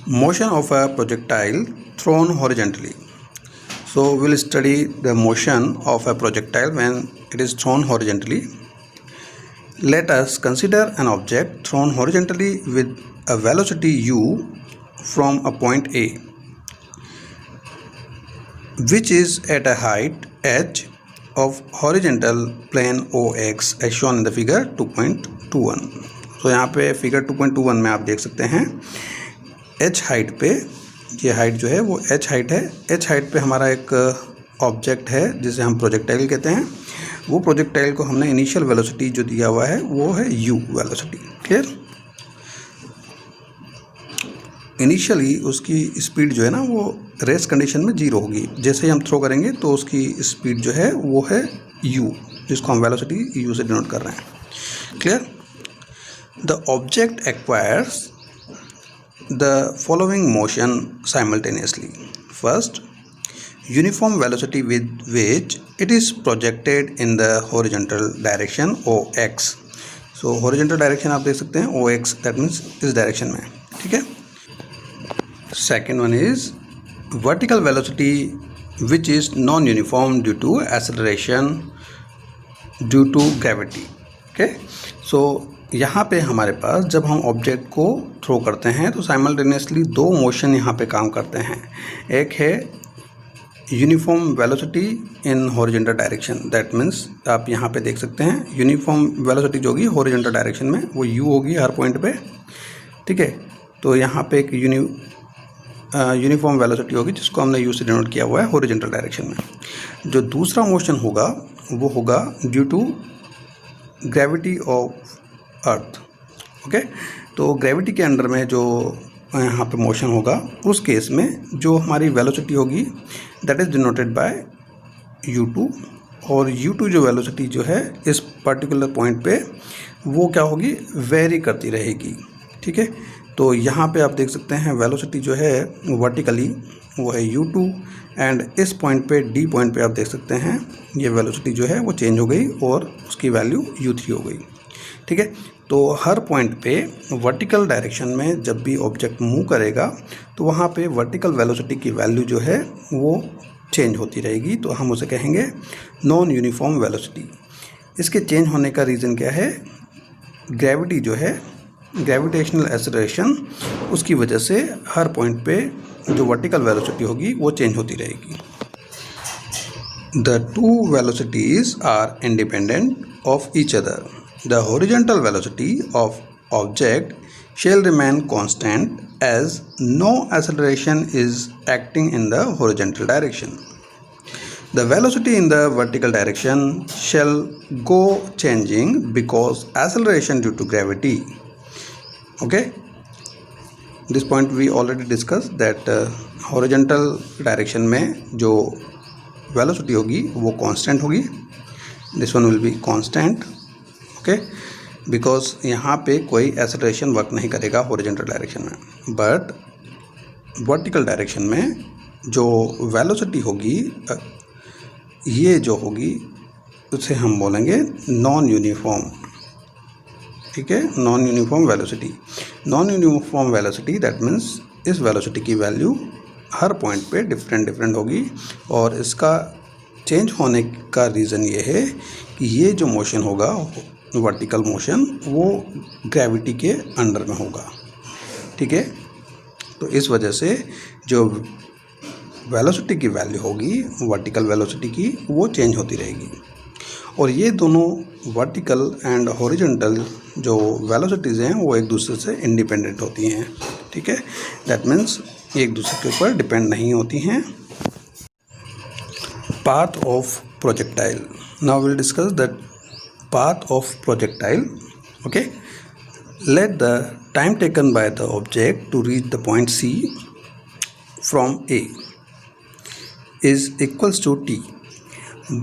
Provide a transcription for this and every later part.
Motion of a projectile thrown horizontally. So we'll study the motion of a projectile when it is thrown horizontally. Let us consider an object thrown horizontally with a velocity u from a point A, which is at a height h of horizontal plane OX as shown in the figure 2.21. तो यहाँ पे figure 2.21 में आप देख सकते हैं h height पे, ये हाइट जो है वो h हाइट है। h हाइट पे हमारा एक ऑब्जेक्ट है जिसे हम प्रोजेक्टाइल कहते हैं। वो प्रोजेक्टाइल को हमने इनिशियल वेलोसिटी जो दिया हुआ है वो है u वेलोसिटी। क्लियर? इनिशियली उसकी स्पीड जो है ना वो रेस कंडीशन में 0 होगी। जैसे ही हम थ्रो करेंगे तो उसकी स्पीड जो है वो है u, जिसको हम वेलोसिटी u से डिनोट कर रहे हैं। Clear? The object acquires the following motion simultaneously. First, uniform velocity with which it is projected in the horizontal direction OX। So horizontal direction आप देख सकते हैं OX, दैट मीन्स इस डायरेक्शन में। ठीक है। Second one is vertical velocity which is non-uniform due to acceleration due to gravity. Okay, so यहाँ पे हमारे पास जब हम ऑब्जेक्ट को थ्रो करते हैं तो साइमल्टेनियसली दो मोशन यहाँ पे काम करते हैं। एक है uniform velocity in horizontal direction, that means आप यहाँ पे देख सकते हैं यूनिफॉर्म वेलोसिटी जो होगी हॉरिजॉन्टल डायरेक्शन में वो u होगी हर पॉइंट पे। ठीक है, तो यहाँ पे एक यूनिफॉर्म वेलोसिटी होगी जिसको हमने u से डिनोट किया हुआ है हॉरिजॉन्टल डायरेक्शन में। जो दूसरा मोशन होगा वो होगा due to gravity of earth. Okay, तो ग्रेविटी के अंडर में जो यहाँ पे मोशन होगा उस केस में जो हमारी वेलोसिटी होगी that is denoted by u2, और u2 जो वेलोसिटी जो है इस पर्टिकुलर पॉइंट पे वो क्या होगी, वेरी करती रहेगी। ठीक है, तो यहाँ पे आप देख सकते हैं वेलोसिटी जो है वर्टिकली वो है u2 एंड इस पॉइंट पे d पॉइंट पे आप देख सकते हैं ये वेलोसिटी जो है वो चेंज हो गई और उसकी वैल्यू u3 हो गई। ठीक है, तो हर पॉइंट पे वर्टिकल डायरेक्शन में जब भी ऑब्जेक्ट मूव करेगा तो वहाँ पे वर्टिकल वेलोसिटी की वैल्यू जो है वो चेंज होती रहेगी, तो हम उसे कहेंगे नॉन यूनिफॉर्म वेलोसिटी। इसके चेंज होने का रीज़न क्या है, ग्रेविटी जो है ग्रेविटेशनल एक्सेलरेशन, उसकी वजह से हर पॉइंट पे जो वर्टिकल वेलोसिटी होगी वो चेंज होती रहेगी। The two velocities are independent of each other. The horizontal velocity of object shall remain constant as no acceleration is acting in the horizontal direction. The velocity in the vertical direction shall go changing because acceleration due to gravity. Okay, this point we already discussed that horizontal direction में जो velocity होगी वो constant होगी. This one will be constant. Okay, because यहाँ पे कोई acceleration work नहीं करेगा horizontal direction में, but vertical direction में जो velocity होगी ये जो होगी उसे हम बोलेंगे नॉन यूनिफॉर्म। ठीक है, non uniform velocity. Non uniform velocity that means इस वेलोसिटी की वैल्यू हर पॉइंट पे डिफरेंट होगी, और इसका चेंज होने का रीज़न ये है कि ये जो मोशन होगा वर्टिकल मोशन वो ग्रेविटी के अंडर में होगा। ठीक है, तो इस वजह से जो वेलोसिटी की वैल्यू होगी वर्टिकल वेलोसिटी की वो चेंज होती रहेगी, और ये दोनों वर्टिकल एंड हॉरिजॉन्टल जो वेलोसिटीज़ हैं वो एक दूसरे से इंडिपेंडेंट होती हैं। ठीक है, दैट मीन्स एक दूसरे के ऊपर डिपेंड नहीं होती हैं। Path of projectile. Now will discuss that path of projectile. Okay, let the time taken by the object to reach the point C from A is equals to t.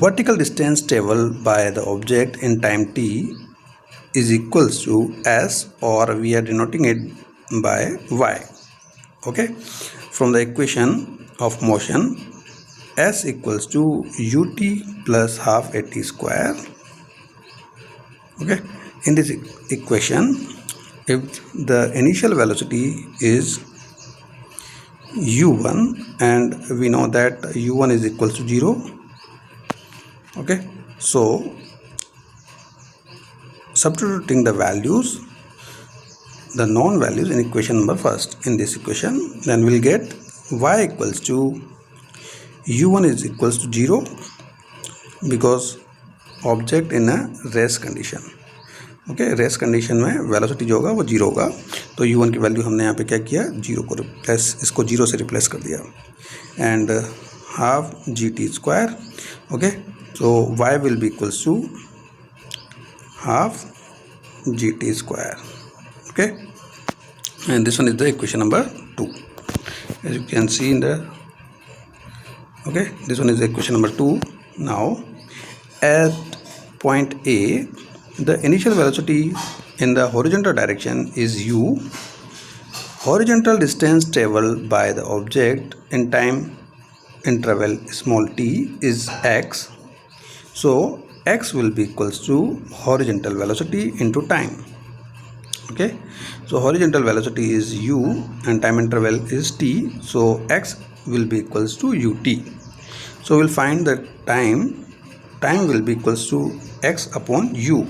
Vertical distance traveled by the object in time t is equals to s, or we are denoting it by y. Okay, from the equation of motion s equals to ut plus half at square. Okay, in this equation if the initial velocity is u1 and we know that u1 is equals to 0. Okay, so substituting the values, the known values in equation number first in this equation, then we'll get y equals to u1 is equals to 0 because object in a rest condition. Okay, rest condition में velocity जो होगा वो 0 होगा, तो u1 की value हमने यहाँ पे क्या किया, 0 को रिप्लेस, इसको 0 से रिप्लेस कर दिया. And half gt square. Okay, so y will be equals to half gt square. Okay, and this one is the equation number 2, as you can see in the, okay, this one is the equation number 2. Now at point A, the initial velocity in the horizontal direction is u. Horizontal distance traveled by the object in time interval small t is x. So x will be equals to horizontal velocity into time. Okay, so horizontal velocity is u and time interval is t, so x will be equals to ut. So we'll find that time will be equals to x upon u.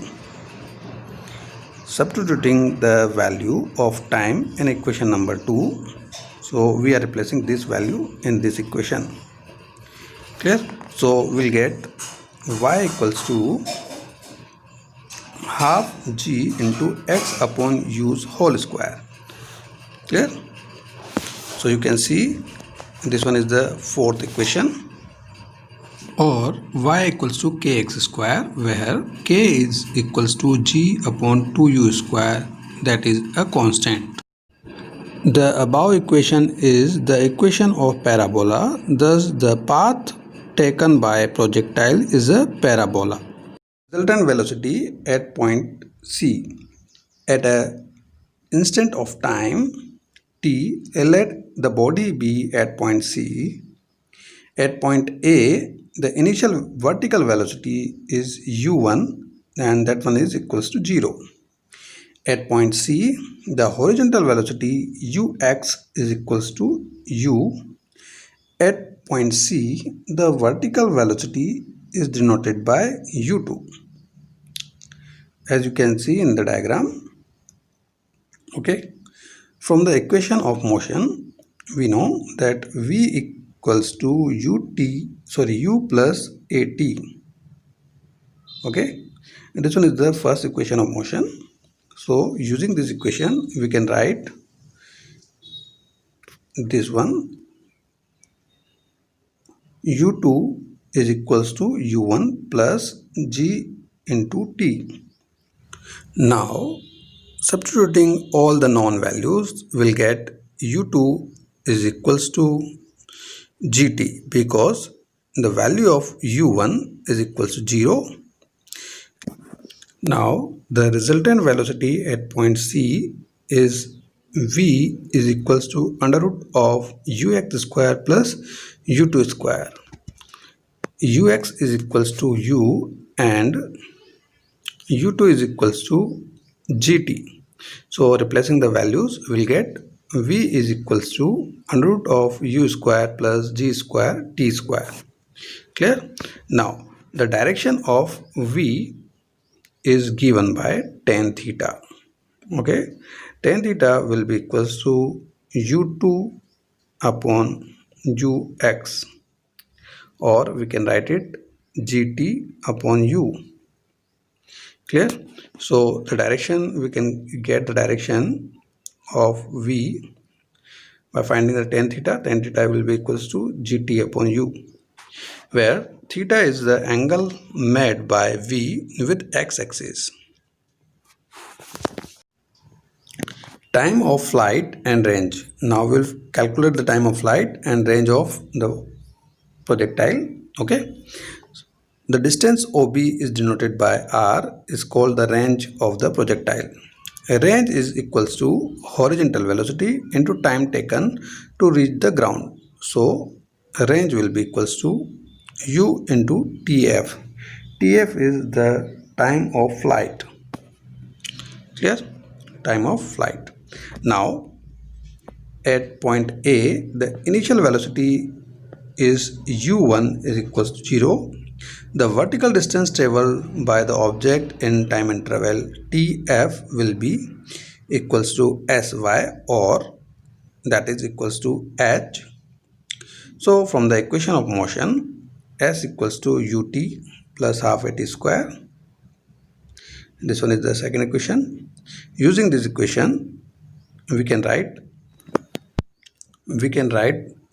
Substituting the value of time in equation number 2, so we are replacing this value in this equation. Clear? So we'll get y equals to half g into x upon u's whole square. Clear? So you can see this one is the fourth equation. Or y equals to kx square, where k is equals to g upon 2u square, that is a constant. The above equation is the equation of parabola, thus the path taken by projectile is a parabola. Resultant velocity at point C at a instant of time t, let the body be at point C. At point A, the initial vertical velocity is u1 and that one is equals to 0. At point C, the horizontal velocity ux is equals to u. At point C, the vertical velocity is denoted by u2, as you can see in the diagram. Okay, from the equation of motion, we know that v equals to u plus at. Okay, and this one is the first equation of motion. So using this equation, we can write this one, u2 is equals to u1 plus g into t. Now substituting all the known values, we'll get u2 is equals to gt because the value of u1 is equals to 0. Now the resultant velocity at point C is v is equals to under root of ux square plus u2 square. Ux is equals to u and u2 is equals to gt. So replacing the values, we'll get v is equals to under root of u square plus g square t square. Clear? Now the direction of v is given by tan theta. Okay, tan theta will be equals to u2 upon ux, or we can write it gt upon u. Clear? So the direction, we can get the direction of v by finding the tan theta. Tan theta will be equals to gt upon u, where theta is the angle made by v with x-axis. Time of flight and range. Now we'll calculate the time of flight and range of the projectile. Okay, the distance OB is denoted by r, is called the range of the projectile. A range is equals to horizontal velocity into time taken to reach the ground. So a range will be equals to u into tf. Tf is the time of flight. Clear? time of flight. Now at point A, the initial velocity is u1 is equals to 0. The vertical distance traveled by the object in time interval tf will be equals to sy, or that is equals to h. So from the equation of motion, s equals to ut plus half at square. This one is the second equation. Using this equation, we can write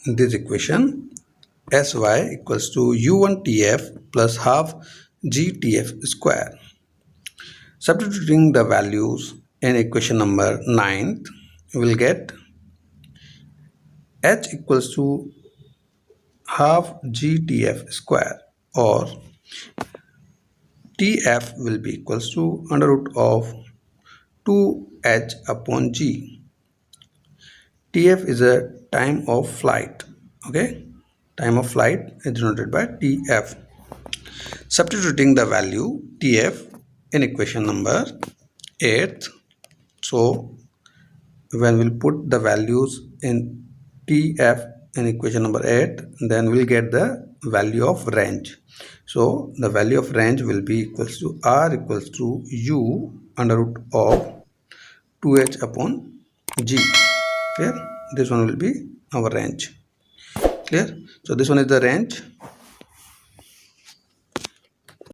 this equation sy equals to u1 tf plus half gtf square. Substituting the values in equation number 9, we will get h equals to half gtf square, or tf will be equals to under root of 2h upon g. tf is a time of flight. Okay, time of flight is denoted by tf. Substituting the value tf in equation number 8, so when we'll put the values in tf in equation number 8, then we'll get the value of range. So the value of range will be equals to r equals to u under root of 2h upon g. Clear? This one will be our range. Clear? So this one is the range.